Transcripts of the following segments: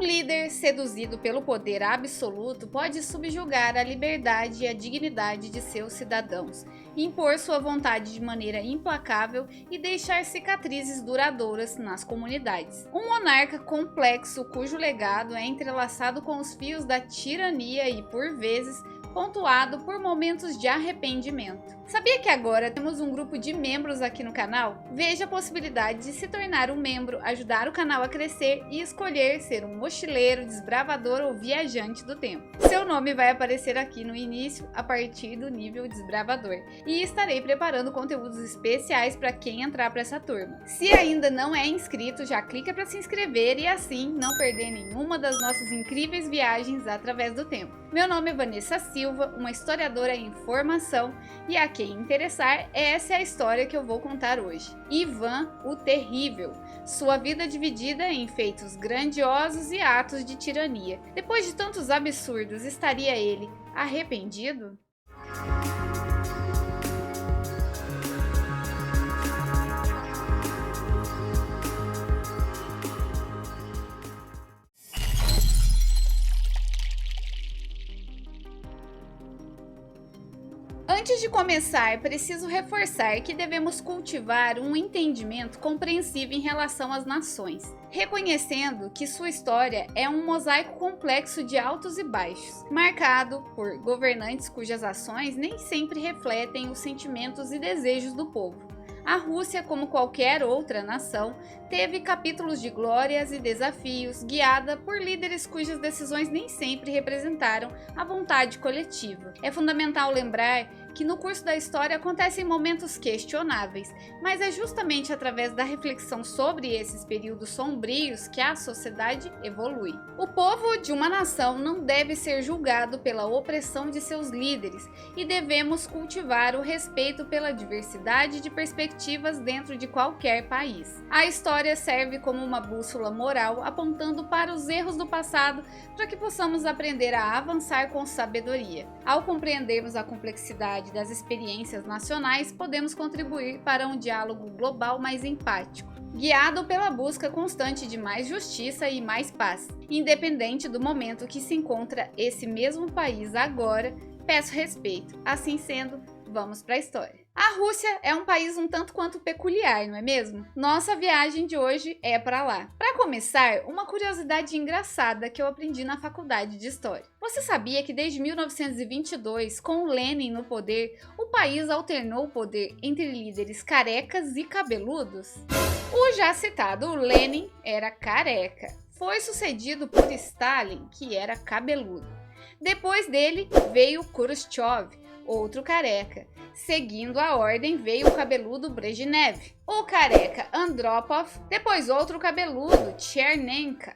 líder, seduzido pelo poder absoluto, pode subjugar a liberdade e a dignidade de seus cidadãos, impor sua vontade de maneira implacável e deixar cicatrizes duradouras nas comunidades. Um monarca complexo cujo legado é entrelaçado com os fios da tirania e, por vezes, pontuado por momentos de arrependimento. Sabia que agora temos um grupo de membros aqui no canal? Veja a possibilidade de se tornar um membro, ajudar o canal a crescer e escolher ser um mochileiro, desbravador ou viajante do tempo. Seu nome vai aparecer aqui no início a partir do nível desbravador e estarei preparando conteúdos especiais para quem entrar para essa turma. Se ainda não é inscrito, já clica para se inscrever e assim não perder nenhuma das nossas incríveis viagens através do tempo. Meu nome é Vanessa Silva, uma historiadora em formação, e a quem interessar, essa é a história que eu vou contar hoje. Ivan o Terrível, sua vida dividida em feitos grandiosos e atos de tirania. Depois de tantos absurdos, estaria ele arrependido? Antes de começar, preciso reforçar que devemos cultivar um entendimento compreensivo em relação às nações, reconhecendo que sua história é um mosaico complexo de altos e baixos, marcado por governantes cujas ações nem sempre refletem os sentimentos e desejos do povo. A Rússia, como qualquer outra nação, teve capítulos de glórias e desafios, guiada por líderes cujas decisões nem sempre representaram a vontade coletiva. É fundamental lembrar que no curso da história acontecem momentos questionáveis, mas é justamente através da reflexão sobre esses períodos sombrios que a sociedade evolui. O povo de uma nação não deve ser julgado pela opressão de seus líderes e devemos cultivar o respeito pela diversidade de perspectivas dentro de qualquer país. A história serve como uma bússola moral apontando para os erros do passado para que possamos aprender a avançar com sabedoria. Ao compreendermos a complexidade das experiências nacionais, podemos contribuir para um diálogo global mais empático, guiado pela busca constante de mais justiça e mais paz. Independente do momento que se encontra esse mesmo país agora, peço respeito. Assim sendo, vamos para a história. A Rússia é um país um tanto quanto peculiar, não é mesmo? Nossa viagem de hoje é para lá. Para começar, uma curiosidade engraçada que eu aprendi na faculdade de História. Você sabia que desde 1922, com Lenin no poder, o país alternou o poder entre líderes carecas e cabeludos? O já citado Lenin era careca. Foi sucedido por Stalin, que era cabeludo. Depois dele veio Khrushchev, outro careca. Seguindo a ordem veio o cabeludo Brezhnev, o careca Andropov, depois outro cabeludo Chernenko,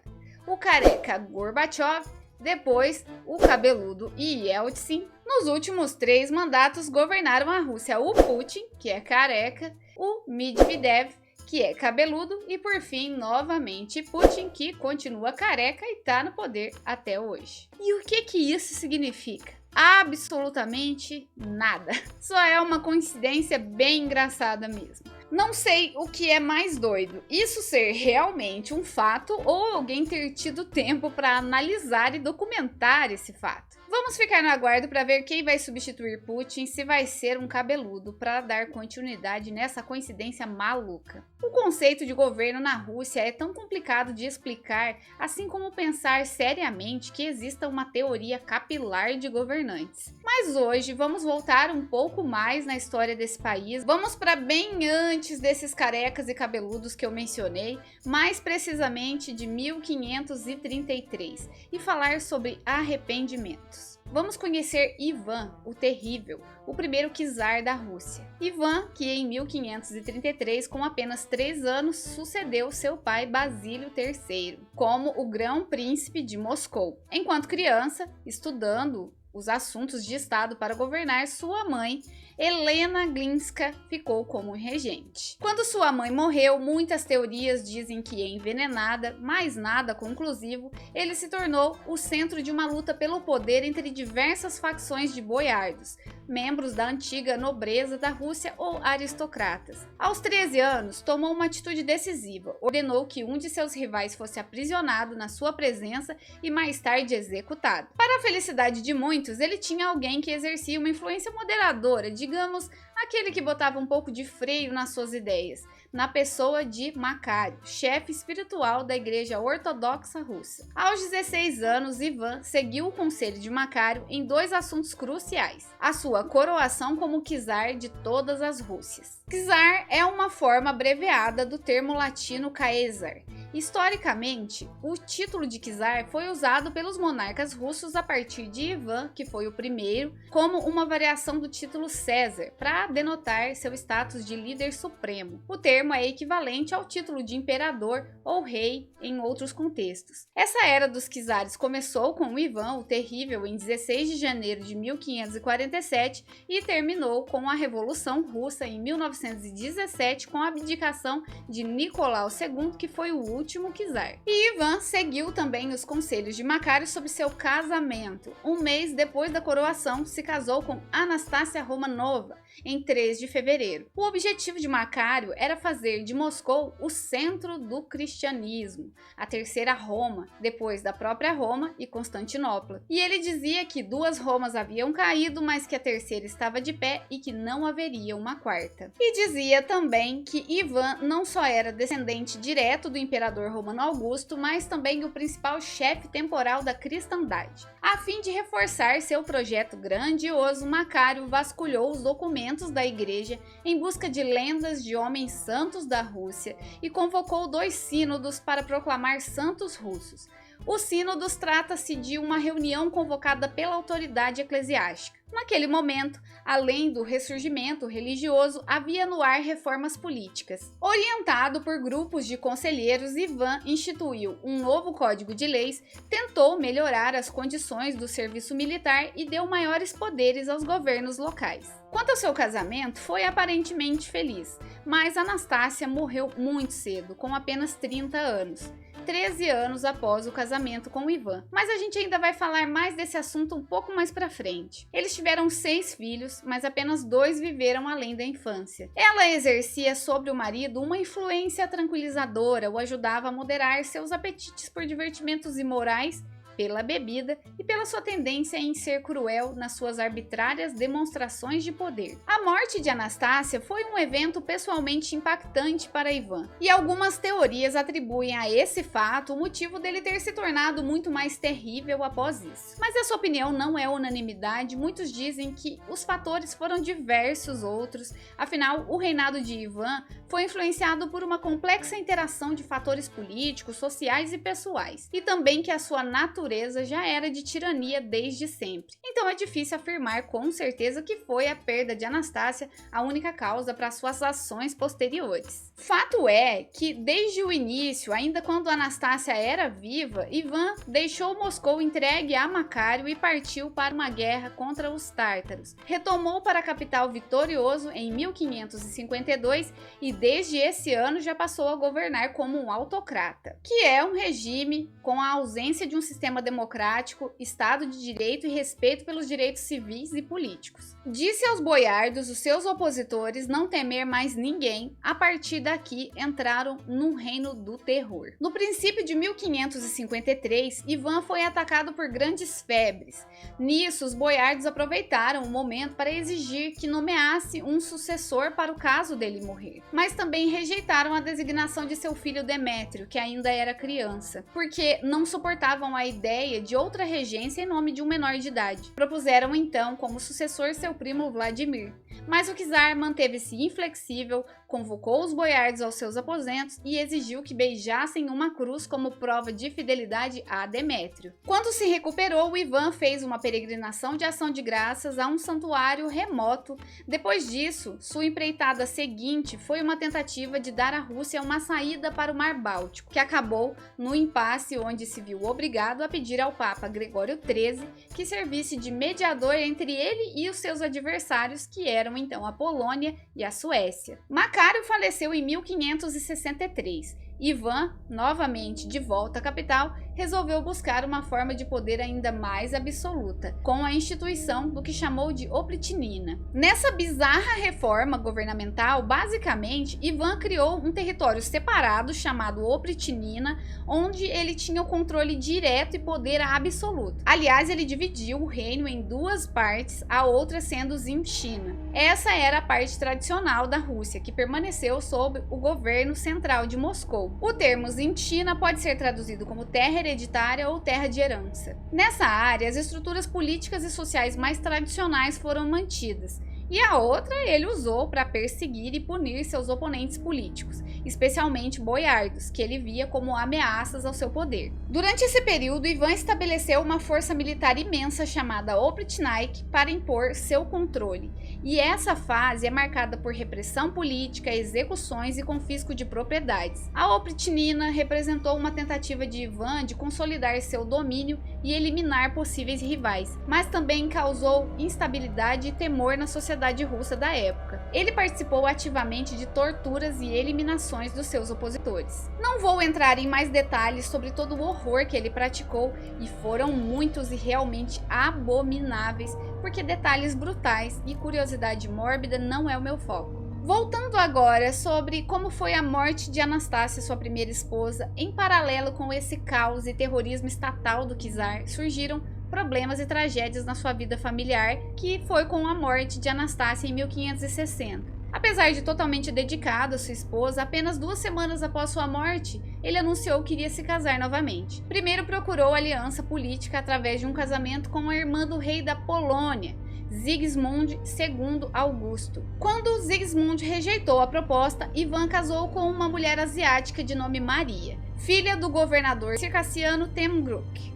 o careca Gorbachev, depois o cabeludo Yeltsin. Nos últimos 3 mandatos governaram a Rússia o Putin, que é careca, o Medvedev, que é cabeludo, e por fim, novamente, Putin, que continua careca e está no poder até hoje. E o que isso significa? Absolutamente nada. Só é uma coincidência bem engraçada mesmo. Não sei o que é mais doido, isso ser realmente um fato ou alguém ter tido tempo para analisar e documentar esse fato. Vamos ficar no aguardo para ver quem vai substituir Putin, se vai ser um cabeludo, para dar continuidade nessa coincidência maluca. O conceito de governo na Rússia é tão complicado de explicar, assim como pensar seriamente que exista uma teoria capilar de governantes. Mas hoje vamos voltar um pouco mais na história desse país, vamos para bem antes desses carecas e cabeludos que eu mencionei, mais precisamente de 1533, e falar sobre arrependimentos. Vamos conhecer Ivan o Terrível, o primeiro czar da Rússia. Ivan, que em 1533, com apenas 3 anos, sucedeu seu pai Basílio III como o grão-príncipe de Moscou. Enquanto criança, estudando os assuntos de estado para governar sua mãe, Helena Glinska ficou como regente. Quando sua mãe morreu, muitas teorias dizem que envenenada, mas nada conclusivo, ele se tornou o centro de uma luta pelo poder entre diversas facções de boiardos, membros da antiga nobreza da Rússia ou aristocratas. Aos 13 anos, tomou uma atitude decisiva, ordenou que um de seus rivais fosse aprisionado na sua presença e mais tarde executado. Para a felicidade de muitos, ele tinha alguém que exercia uma influência moderadora, digamos, aquele que botava um pouco de freio nas suas ideias, na pessoa de Macário, chefe espiritual da Igreja Ortodoxa Russa. Aos 16 anos, Ivan seguiu o conselho de Macário em dois assuntos cruciais: a sua coroação como czar de todas as Rússias. Czar é uma forma abreviada do termo latino Caesar. Historicamente, o título de czar foi usado pelos monarcas russos a partir de Ivan, que foi o primeiro, como uma variação do título César, para denotar seu status de líder supremo. O termo é equivalente ao título de imperador ou rei em outros contextos. Essa era dos czares começou com Ivan o Terrível em 16 de janeiro de 1547 e terminou com a Revolução Russa em 1917 com a abdicação de Nicolau II, que foi o último czar. E Ivan seguiu também os conselhos de Macário sobre seu casamento. Um mês depois da coroação, se casou com Anastácia Romanova, em 3 de fevereiro. O objetivo de Macário era fazer de Moscou o centro do cristianismo, a terceira Roma, depois da própria Roma e Constantinopla. E ele dizia que duas Romas haviam caído, mas que a terceira estava de pé e que não haveria uma quarta. E dizia também que Ivan não só era descendente direto do imperador romano Augusto, mas também o principal chefe temporal da cristandade. A fim de reforçar seu projeto grandioso, Macário vasculhou os documentos da igreja em busca de lendas de homens santos da Rússia e convocou 2 sínodos para proclamar santos russos. Os sínodos trata-se de uma reunião convocada pela autoridade eclesiástica. Naquele momento, além do ressurgimento religioso, havia no ar reformas políticas. Orientado por grupos de conselheiros, Ivan instituiu um novo código de leis, tentou melhorar as condições do serviço militar e deu maiores poderes aos governos locais. Quanto ao seu casamento, foi aparentemente feliz, mas Anastácia morreu muito cedo, com apenas 30 anos. 13 anos após o casamento com Ivan. Mas a gente ainda vai falar mais desse assunto um pouco mais pra frente. Eles tiveram 6 filhos, mas apenas 2 viveram além da infância. Ela exercia sobre o marido uma influência tranquilizadora, o ajudava a moderar seus apetites por divertimentos imorais, pela bebida e pela sua tendência em ser cruel nas suas arbitrárias demonstrações de poder. A morte de Anastácia foi um evento pessoalmente impactante para Ivan, e algumas teorias atribuem a esse fato o motivo dele ter se tornado muito mais terrível após isso. Mas essa opinião não é unanimidade, muitos dizem que os fatores foram diversos outros, afinal o reinado de Ivan foi influenciado por uma complexa interação de fatores políticos, sociais e pessoais, e também que a sua natureza já era de tirania desde sempre. Então é difícil afirmar com certeza que foi a perda de Anastácia a única causa para suas ações posteriores. Fato é que desde o início, ainda quando Anastácia era viva, Ivan deixou Moscou entregue a Macário e partiu para uma guerra contra os tártaros. Retomou para a capital vitorioso em 1552 e desde esse ano já passou a governar como um autocrata, que é um regime com a ausência de um sistema democrático, Estado de Direito e respeito pelos direitos civis e políticos. Disse aos boiardos, os seus opositores, não temer mais ninguém. A partir daqui entraram num reino do terror. No princípio de 1553, Ivan foi atacado por grandes febres. Nisso, os boiardos aproveitaram o momento para exigir que nomeasse um sucessor para o caso dele morrer. Mas também rejeitaram a designação de seu filho Demétrio, que ainda era criança, porque não suportavam a ideia de outra regência em nome de um menor de idade. Propuseram então como sucessor seu primo Vladimir. Mas o czar manteve-se inflexível, convocou os boiardos aos seus aposentos e exigiu que beijassem uma cruz como prova de fidelidade a Demétrio. Quando se recuperou, Ivan fez uma peregrinação de ação de graças a um santuário remoto. Depois disso, sua empreitada seguinte foi uma tentativa de dar à Rússia uma saída para o Mar Báltico, que acabou no impasse onde se viu obrigado a pedir ao Papa Gregório XIII que servisse de mediador entre ele e os seus adversários, que eram então a Polônia e a Suécia. Macário faleceu em 1563. Ivan, novamente de volta à capital, resolveu buscar uma forma de poder ainda mais absoluta, com a instituição do que chamou de Oplitinina. Nessa bizarra reforma governamental, basicamente, Ivan criou um território separado chamado Oplitinina, onde ele tinha o controle direto e poder absoluto. Aliás, ele dividiu o reino em duas partes, a outra sendo Zimchina. Essa era a parte tradicional da Rússia, que permaneceu sob o governo central de Moscou. O termo Zimchina pode ser traduzido como terra hereditária ou terra de herança. Nessa área, as estruturas políticas e sociais mais tradicionais foram mantidas, e a outra ele usou para perseguir e punir seus oponentes políticos, especialmente boiardos, que ele via como ameaças ao seu poder. Durante esse período, Ivan estabeleceu uma força militar imensa chamada Oplitinaik para impor seu controle, e essa fase é marcada por repressão política, execuções e confisco de propriedades. A Oplitinina representou uma tentativa de Ivan de consolidar seu domínio e eliminar possíveis rivais, mas também causou instabilidade e temor na sociedade russa da época. Ele participou ativamente de torturas e eliminações dos seus opositores. Não vou entrar em mais detalhes sobre todo o horror que ele praticou, e foram muitos e realmente abomináveis, porque detalhes brutais e curiosidade mórbida não é o meu foco. Voltando agora sobre como foi a morte de Anastácia, sua primeira esposa, em paralelo com esse caos e terrorismo estatal do czar, surgiram problemas e tragédias na sua vida familiar, que foi com a morte de Anastácia em 1560. Apesar de totalmente dedicado à sua esposa, apenas 2 semanas após sua morte, ele anunciou que iria se casar novamente. Primeiro procurou aliança política através de um casamento com a irmã do rei da Polônia, Sigismund II Augusto. Quando Sigismund rejeitou a proposta, Ivan casou com uma mulher asiática de nome Maria, filha do governador circassiano Temgruk.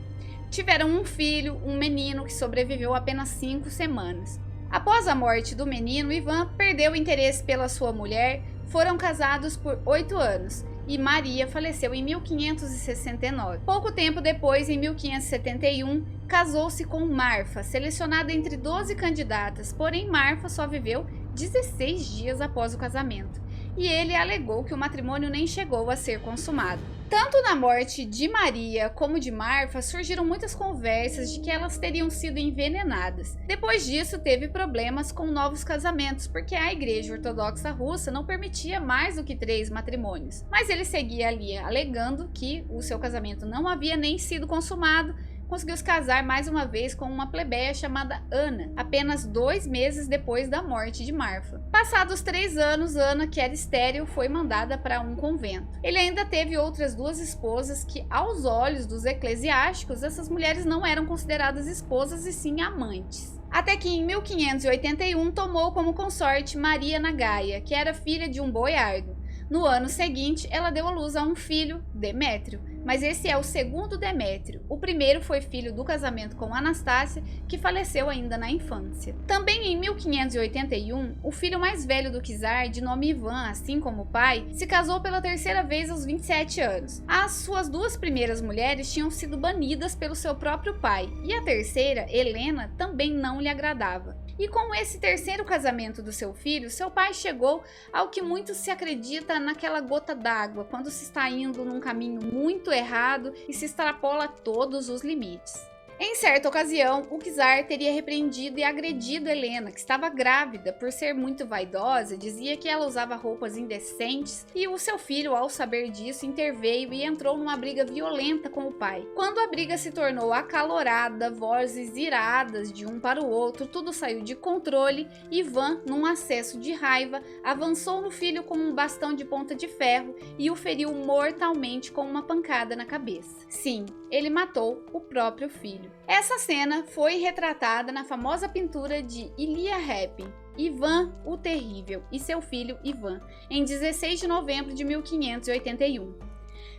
Tiveram um filho, um menino, que sobreviveu apenas 5 semanas. Após a morte do menino, Ivan perdeu o interesse pela sua mulher, foram casados por 8 anos, e Maria faleceu em 1569. Pouco tempo depois, em 1571, casou-se com Marfa, selecionada entre 12 candidatas, porém Marfa só viveu 16 dias após o casamento, e ele alegou que o matrimônio nem chegou a ser consumado. Tanto na morte de Maria como de Marfa surgiram muitas conversas de que elas teriam sido envenenadas. Depois disso, teve problemas com novos casamentos, porque a Igreja Ortodoxa Russa não permitia mais do que 3 matrimônios. Mas ele seguia ali alegando que o seu casamento não havia nem sido consumado. Conseguiu se casar mais uma vez com uma plebeia chamada Ana, apenas 2 meses depois da morte de Marfa. Passados 3 anos, Ana, que era estéril, foi mandada para um convento. Ele ainda teve outras 2 esposas que, aos olhos dos eclesiásticos, essas mulheres não eram consideradas esposas e sim amantes. Até que em 1581 tomou como consorte Maria Nagaia, que era filha de um boiardo. No ano seguinte, ela deu à luz a um filho, Demétrio, mas esse é o segundo Demétrio. O primeiro foi filho do casamento com Anastácia, que faleceu ainda na infância. Também em 1581, o filho mais velho do czar, de nome Ivan, assim como o pai, se casou pela 3ª vez aos 27 anos. As suas 2 primeiras mulheres tinham sido banidas pelo seu próprio pai, e a terceira, Helena, também não lhe agradava. E com esse 3º casamento do seu filho, seu pai chegou ao que muito se acredita naquela gota d'água, quando se está indo num caminho muito errado e se extrapola todos os limites. Em certa ocasião, o czar teria repreendido e agredido Helena, que estava grávida. Por ser muito vaidosa, dizia que ela usava roupas indecentes, e o seu filho, ao saber disso, interveio e entrou numa briga violenta com o pai. Quando a briga se tornou acalorada, vozes iradas de um para o outro, tudo saiu de controle. Ivan, num acesso de raiva, avançou no filho com um bastão de ponta de ferro e o feriu mortalmente com uma pancada na cabeça. Sim, ele matou o próprio filho. Essa cena foi retratada na famosa pintura de Ilya Repin, Ivan o Terrível, e seu filho Ivan, em 16 de novembro de 1581.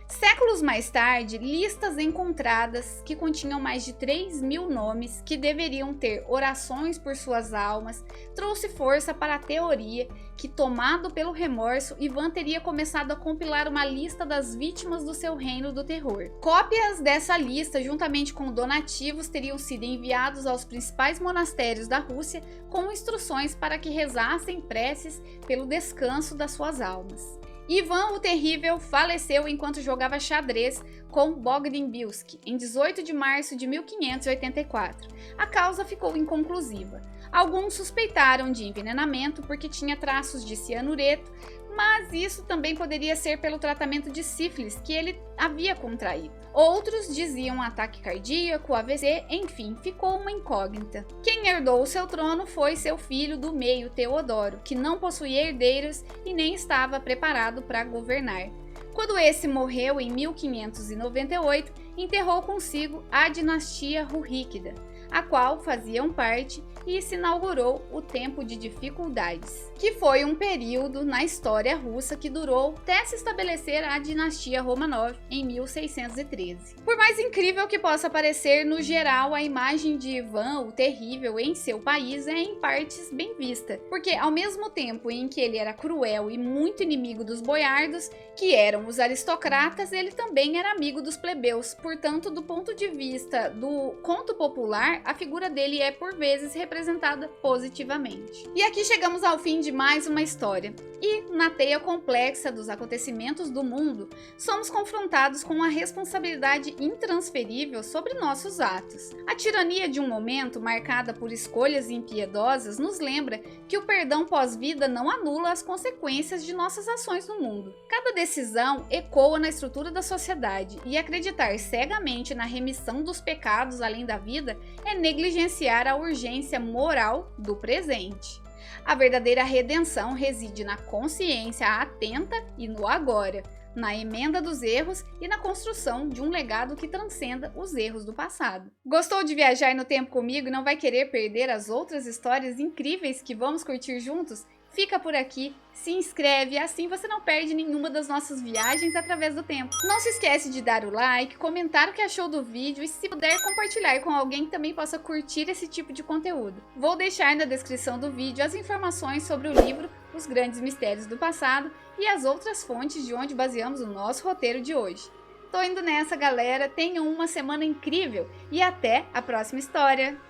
Séculos mais tarde, listas encontradas que continham mais de 3.000 nomes que deveriam ter orações por suas almas trouxe força para a teoria que, tomado pelo remorso, Ivan teria começado a compilar uma lista das vítimas do seu reino do terror. Cópias dessa lista, juntamente com donativos, teriam sido enviados aos principais monastérios da Rússia com instruções para que rezassem preces pelo descanso das suas almas. Ivan o Terrível faleceu enquanto jogava xadrez com Bogdan Bielski em 18 de março de 1584. A causa ficou inconclusiva. Alguns suspeitaram de envenenamento porque tinha traços de cianureto, mas isso também poderia ser pelo tratamento de sífilis que ele havia contraído. Outros diziam ataque cardíaco, AVC, enfim, ficou uma incógnita. Quem herdou o seu trono foi seu filho do meio, Teodoro, que não possuía herdeiros e nem estava preparado para governar. Quando esse morreu em 1598, enterrou consigo a dinastia Rurríquida, a qual faziam parte, e se inaugurou o Tempo de Dificuldades, que foi um período na história russa que durou até se estabelecer a dinastia Romanov em 1613. Por mais incrível que possa parecer, no geral, a imagem de Ivan o Terrível em seu país é em partes bem vista, porque ao mesmo tempo em que ele era cruel e muito inimigo dos boiardos, que eram os aristocratas, ele também era amigo dos plebeus. Portanto, do ponto de vista do conto popular, a figura dele é por vezes representada positivamente. E aqui chegamos ao fim de mais uma história. E, na teia complexa dos acontecimentos do mundo, somos confrontados com a responsabilidade intransferível sobre nossos atos. A tirania de um momento, marcada por escolhas impiedosas, nos lembra que o perdão pós-vida não anula as consequências de nossas ações no mundo. Cada decisão ecoa na estrutura da sociedade, e acreditar cegamente na remissão dos pecados além da vida é negligenciar a urgência moral do presente. A verdadeira redenção reside na consciência atenta e no agora, na emenda dos erros e na construção de um legado que transcenda os erros do passado. Gostou de viajar no tempo comigo e não vai querer perder as outras histórias incríveis que vamos curtir juntos? Fica por aqui, se inscreve, assim você não perde nenhuma das nossas viagens através do tempo. Não se esquece de dar o like, comentar o que achou do vídeo e, se puder, compartilhar com alguém que também possa curtir esse tipo de conteúdo. Vou deixar na descrição do vídeo as informações sobre o livro Os Grandes Mistérios do Passado e as outras fontes de onde baseamos o nosso roteiro de hoje. Tô indo nessa, galera, tenham uma semana incrível e até a próxima história!